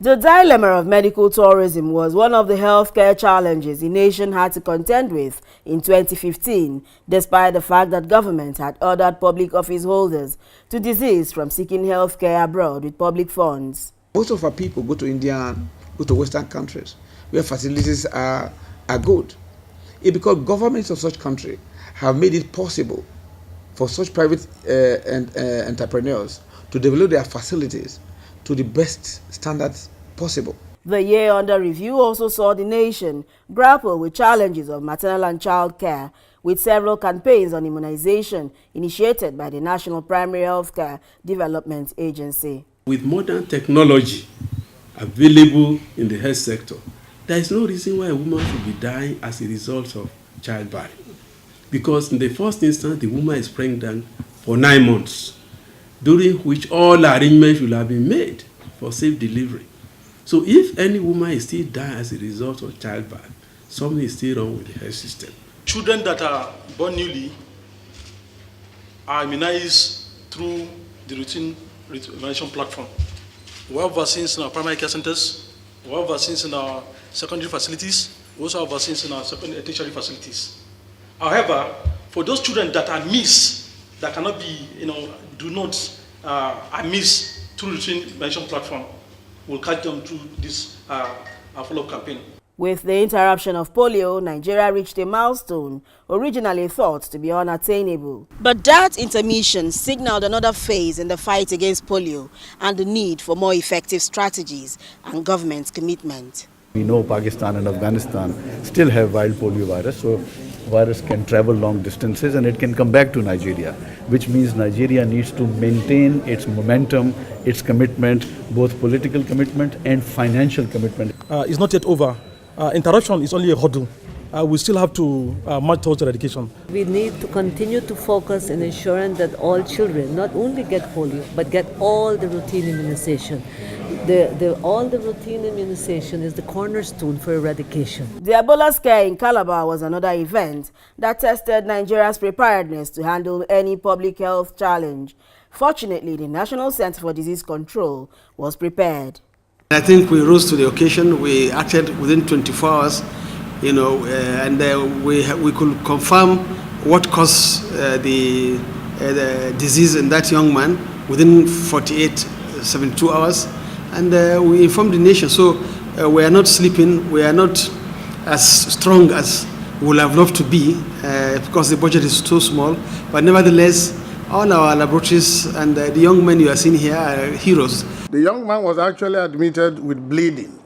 The dilemma of medical tourism was one of the healthcare challenges the nation had to contend with in 2015, despite the fact that government had ordered public office holders to desist from seeking healthcare abroad with public funds. Most of our people go to India and go to Western countries where facilities are good. It's because governments of such countries have made it possible for such private entrepreneurs to develop their facilities to the best standards possible. The year under review also saw the nation grapple with challenges of maternal and child care, with several campaigns on immunization initiated by the National Primary Healthcare Development Agency. With modern technology available in the health sector, there is no reason why a woman should be dying as a result of childbirth. Because in the first instance, the woman is pregnant for 9 months, during which all arrangements will have been made for safe delivery. So if any woman is still dying as a result of childbirth, something is still wrong with the health system. Children that are born newly are immunized through the routine immunization platform. We have vaccines in our primary care centers, we have vaccines in our secondary facilities, we also have vaccines in our tertiary facilities. However, for those children that are missed, that cannot be, are missed through routine immunization platform, we'll catch them through this follow-up campaign. With the interruption of polio, Nigeria reached a milestone originally thought to be unattainable. But that intermission signaled another phase in the fight against polio and the need for more effective strategies and government commitment. We know Pakistan and Afghanistan still have wild polio virus, so virus can travel long distances and it can come back to Nigeria, which means Nigeria needs to maintain its momentum, its commitment, both political commitment and financial commitment. It's not yet over. Interruption is only a hurdle. We still have to march towards eradication. We need to continue to focus in ensuring that all children not only get polio, but get all the routine immunization. All the routine immunization is the cornerstone for eradication. The Ebola scare in Calabar was another event that tested Nigeria's preparedness to handle any public health challenge. Fortunately, the National Center for Disease Control was prepared. I think we rose to the occasion. We acted within 24 hours, and we could confirm what caused the disease in that young man within 72 hours. And we informed the nation. So we are not sleeping. We are not as strong as we would have loved to be because the budget is so small. But nevertheless, all our laboratories and the young men you are seeing here are heroes. The young man was actually admitted with bleeding,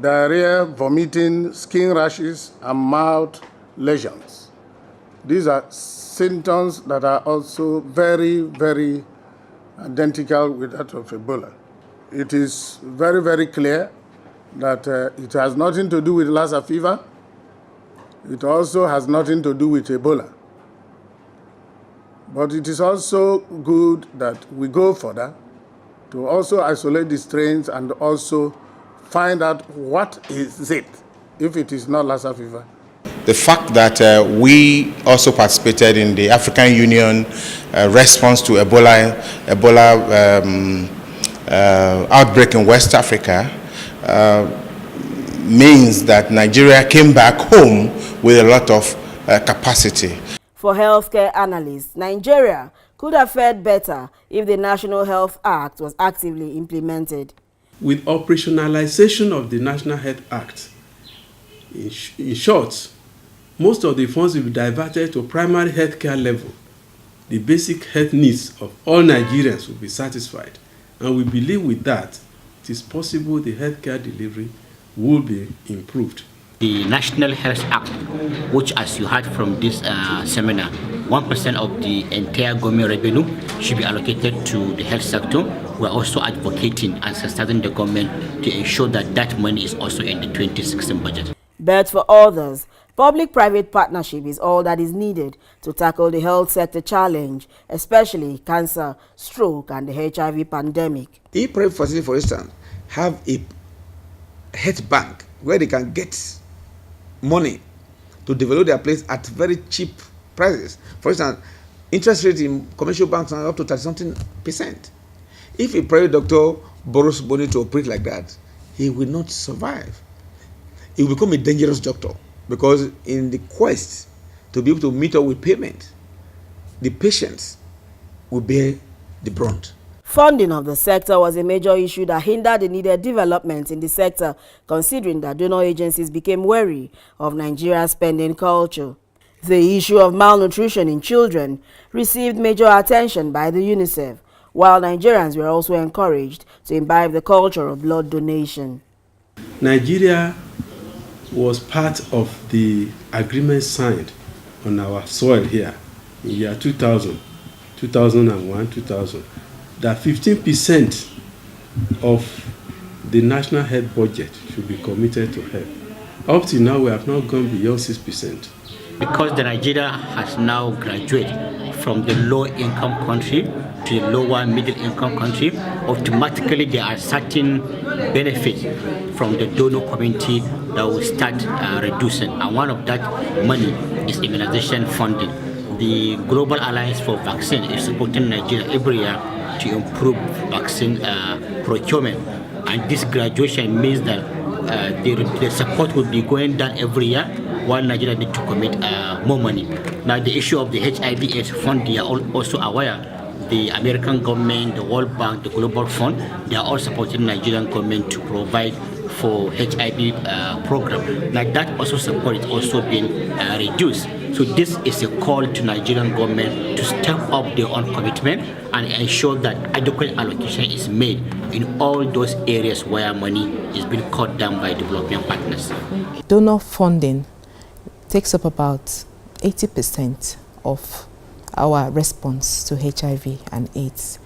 diarrhea, vomiting, skin rashes, and mouth lesions. These are symptoms that are also very, very identical with that of Ebola. It is very, very clear that it has nothing to do with Lassa fever. It also has nothing to do with Ebola. But it is also good that we go further to also isolate the strains and also find out what is it, if it is not Lassa fever. The fact that we also participated in the African Union response to Ebola outbreak in West Africa means that Nigeria came back home with a lot of capacity. For healthcare analysts, Nigeria could have fared better if the National Health Act was actively implemented. With operationalization of the National Health Act, in short, most of the funds will be diverted to primary healthcare level. The basic health needs of all Nigerians will be satisfied. And we believe with that, it is possible the healthcare delivery will be improved. The National Health Act, which as you heard from this seminar, 1% of the entire government revenue should be allocated to the health sector. We're also advocating and sustaining the government to ensure that that money is also in the 2016 budget. But for others, public-private partnership is all that is needed to tackle the health sector challenge, especially cancer, stroke, and the HIV pandemic. If private facilities, for instance, have a health bank where they can get money to develop their place at very cheap prices. For instance, interest rates in commercial banks are up to 30-something%. If a private doctor borrows money to operate like that, he will not survive. He will become a dangerous doctor, because in the quest to be able to meet up with payment, the patients will bear the brunt. Funding of the sector was a major issue that hindered the needed development in the sector, considering that donor agencies became wary of Nigeria's spending culture. The issue of malnutrition in children received major attention by the UNICEF, while Nigerians were also encouraged to imbibe the culture of blood donation. Nigeria was part of the agreement signed on our soil here in year 2000, 2001, 2000, that 15% of the national health budget should be committed to health. Up to now, we have not gone beyond 6%. Because the Nigeria has now graduated from the low-income country to the lower middle-income country, automatically there are certain benefits from the donor community that will start reducing. And one of that money is immunization funding. The Global Alliance for Vaccine is supporting Nigeria every year to improve vaccine procurement. And this graduation means that the support will be going down every year, while Nigeria need to commit more money. Now, the issue of the HIV/AIDS fund, they are also aware. The American government, the World Bank, the Global Fund, they are all supporting Nigerian government to provide for HIV program. Now, that also support is also being reduced. So this is a call to Nigerian government to step up their own commitment and ensure that adequate allocation is made in all those areas where money is being cut down by development partners. Donor funding takes up about 80% of our response to HIV and AIDS.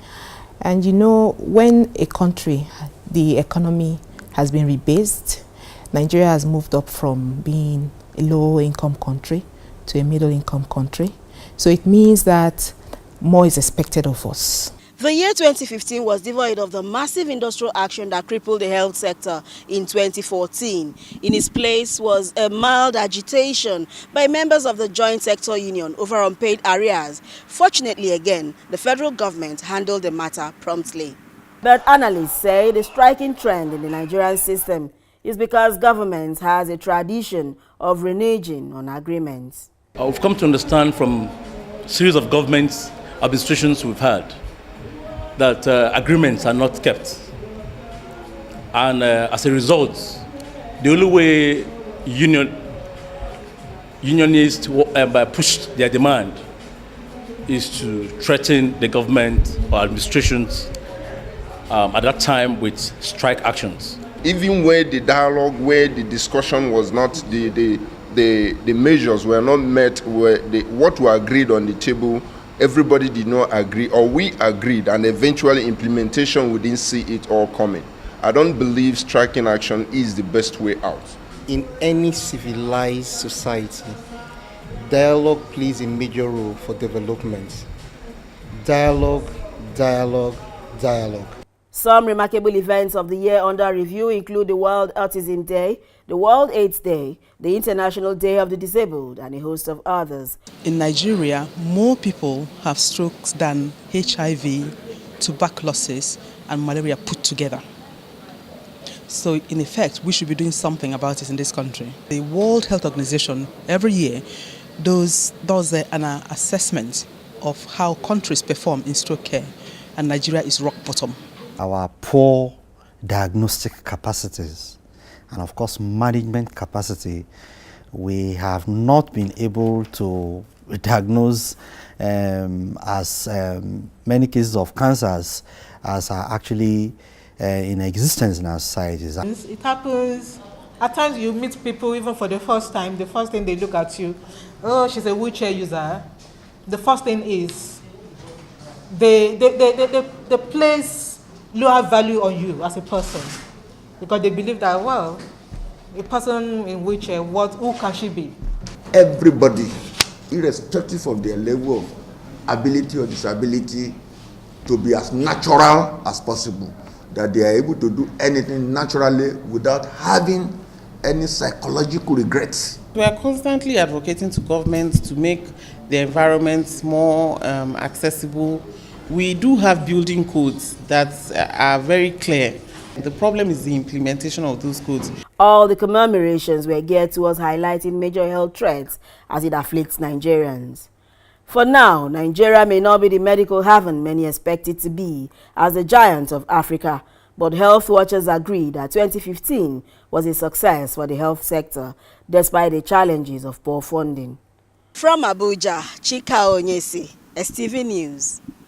And you know, when a country, the economy has been rebased, Nigeria has moved up from being a low-income country to a middle-income country. So it means that more is expected of us. The year 2015 was devoid of the massive industrial action that crippled the health sector in 2014. In its place was a mild agitation by members of the Joint Sector Union over unpaid arrears. Fortunately, again, the federal government handled the matter promptly. But analysts say the striking trend in the Nigerian system is because government has a tradition of reneging on agreements. I've come to understand from a series of governments, administrations we've had, that agreements are not kept. And as a result, the only way unionists push their demand is to threaten the government or administrations at that time with strike actions. Even where the dialogue, where the discussion was not, the measures were not met, what were agreed on the table, everybody did not agree, or we agreed, and eventually implementation, we didn't see it all coming. I don't believe striking action is the best way out. In any civilized society, dialogue plays a major role for development. Dialogue, dialogue, dialogue. Some remarkable events of the year under review include the World Autism Day, the World AIDS Day, the International Day of the Disabled, and a host of others. In Nigeria, more people have strokes than HIV, tuberculosis, and malaria put together. So, in effect, we should be doing something about it in this country. The World Health Organization every year does an assessment of how countries perform in stroke care, and Nigeria is rock bottom. Our poor diagnostic capacities and of course management capacity, we have not been able to diagnose as many cases of cancers as are actually in existence in our societies. It happens, at times you meet people even for the first time, the first thing they look at you, oh, she's a wheelchair user. The first thing is they place lower value on you as a person, because they believe that, well, a person in wheelchair, who can she be? Everybody, irrespective of their level of ability or disability, to be as natural as possible, that they are able to do anything naturally without having any psychological regrets. We are constantly advocating to governments to make the environment more accessible We do have building codes that are very clear. The problem is the implementation of those codes. All the commemorations were geared towards highlighting major health threats as it afflicts Nigerians. For now, Nigeria may not be the medical haven many expect it to be as the giant of Africa, but health watchers agree that 2015 was a success for the health sector, despite the challenges of poor funding. From Abuja, Chika Onyesi, STV News.